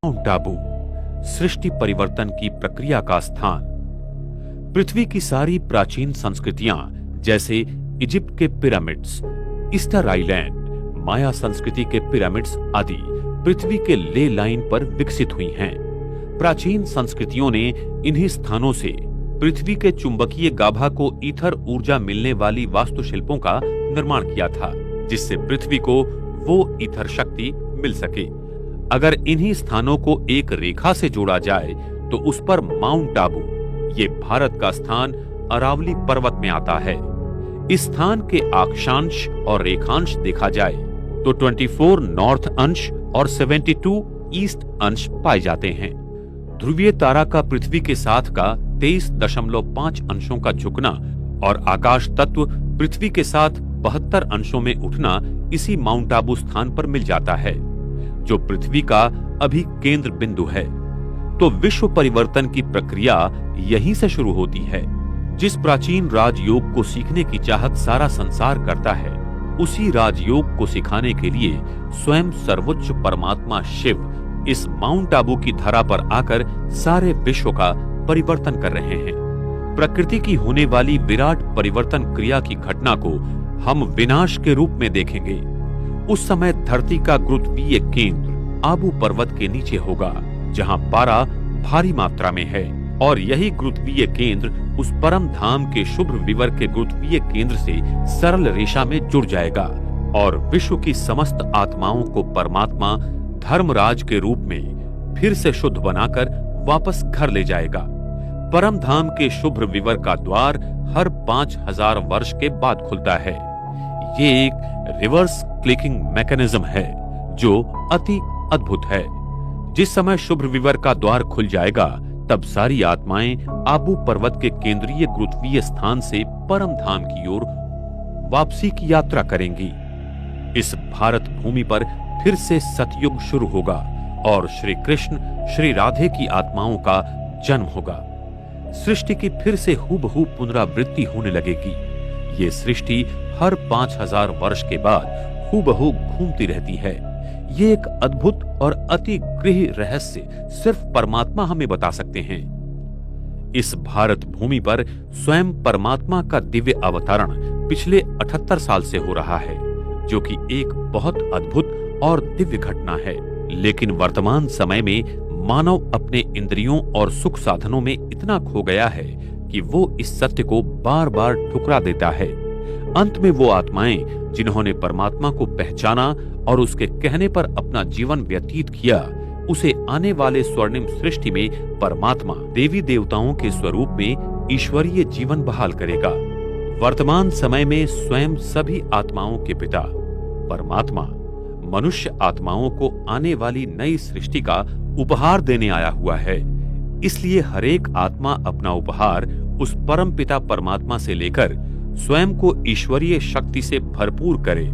Mount Abu, सृष्टि परिवर्तन की प्रक्रिया का स्थान। पृथ्वी की सारी प्राचीन संस्कृतियां जैसे इजिप्ट के पिरामिड्स, ईस्टर आइलैंड, माया संस्कृति के पिरामिड्स आदि पृथ्वी के ले लाइन पर विकसित हुई हैं। प्राचीन संस्कृतियों ने इन्हीं स्थानों से पृथ्वी के चुंबकीय गाभा को ईथर ऊर्जा मिलने वाली वास्तुशिल्पों का निर्माण किया था, जिससे पृथ्वी को वो ईथर शक्ति मिल सके। अगर इन्हीं स्थानों को एक रेखा से जोड़ा जाए तो उस पर माउंट आबू, ये भारत का स्थान अरावली पर्वत में आता है। इस स्थान के अक्षांश और रेखांश देखा जाए तो 24 नॉर्थ अंश और 72 ईस्ट अंश पाए जाते हैं। ध्रुवीय तारा का पृथ्वी के साथ का 23.5 अंशों का झुकना और आकाश तत्व पृथ्वी के साथ 72 अंशों में उठना इसी माउंट आबू स्थान पर मिल जाता है, जो पृथ्वी का अभी केंद्र बिंदु है। तो विश्व परिवर्तन की प्रक्रिया यहीं से शुरू होती है। जिस प्राचीन राजयोग को सीखने की चाहत सारा संसार करता है, उसी राजयोग को सिखाने के लिए स्वयं सर्वोच्च परमात्मा शिव इस माउंट आबू की धरा पर आकर सारे विश्व का परिवर्तन कर रहे हैं। प्रकृति की होने वाली विराट परिवर्तन क्रिया की घटना को हम विनाश के रूप में देखेंगे। उस समय धरती का गुरुत्वीय केंद्र आबू पर्वत के नीचे होगा, जहां पारा भारी मात्रा में है, और यही गुरुत्वीय केंद्र उस परम धाम के शुभ विवर के गुरुत्वीय केंद्र से सरल रेखा में जुड़ जाएगा और विश्व की समस्त आत्माओं को परमात्मा धर्मराज के रूप में फिर से शुद्ध बनाकर वापस घर ले जाएगा। परम धाम के शुभ विवर का द्वार हर 5000 वर्ष के बाद खुलता है। ये एक रिवर्स क्लिकिंग मैकेनिज्म है जो अति अद्भुत है। जिस समय शुभ विवर का द्वार खुल जाएगा, तब सारी आत्माएं आबू पर्वत के केंद्रीय गुरुत्वीय स्थान से परम धाम की ओर वापसी की यात्रा करेंगी। इस भारत भूमि पर फिर से सतयुग शुरू होगा और श्री कृष्ण श्री राधे की आत्माओं का जन्म होगा। सृष्टि की फिर से हूबहू पुनरावृत्ति होने लगेगी। ये सृष्टि हर 5000 वर्ष के बाद हूबहू घूमती रहती है। ये एक अद्भुत और अति गृह रहस्य सिर्फ परमात्मा हमें बता सकते हैं। इस भारत भूमि पर स्वयं परमात्मा का दिव्य अवतरण पिछले 78 साल से हो रहा है, जो कि एक बहुत अद्भुत और दिव्य घटना है। लेकिन वर्तमान समय में मानव अपने इंद्रियों और सुख साधनों में इतना खो गया है कि वो इस सत्य को बार बार ठुकरा देता है। अंत में वो आत्माएं जिन्होंने परमात्मा को पहचाना और उसके कहने पर अपना जीवन व्यतीत किया, उसे आने वाले स्वर्णिम सृष्टि में परमात्मा देवी देवताओं के स्वरूप में ईश्वरीय जीवन बहाल करेगा। वर्तमान समय में स्वयं सभी आत्माओं के पिता परमात्मा मनुष्य आत्माओं को आने वाली नई सृष्टि का उपहार देने आया हुआ है। इसलिए हरेक आत्मा अपना उपहार उस परम पिता परमात्मा से लेकर स्वयं को ईश्वरीय शक्ति से भरपूर करे,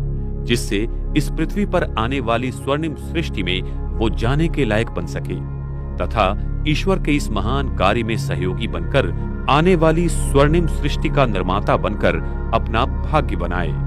जिससे इस पृथ्वी पर आने वाली स्वर्णिम सृष्टि में वो जाने के लायक बन सके तथा ईश्वर के इस महान कार्य में सहयोगी बनकर आने वाली स्वर्णिम सृष्टि का निर्माता बनकर अपना भाग्य बनाए।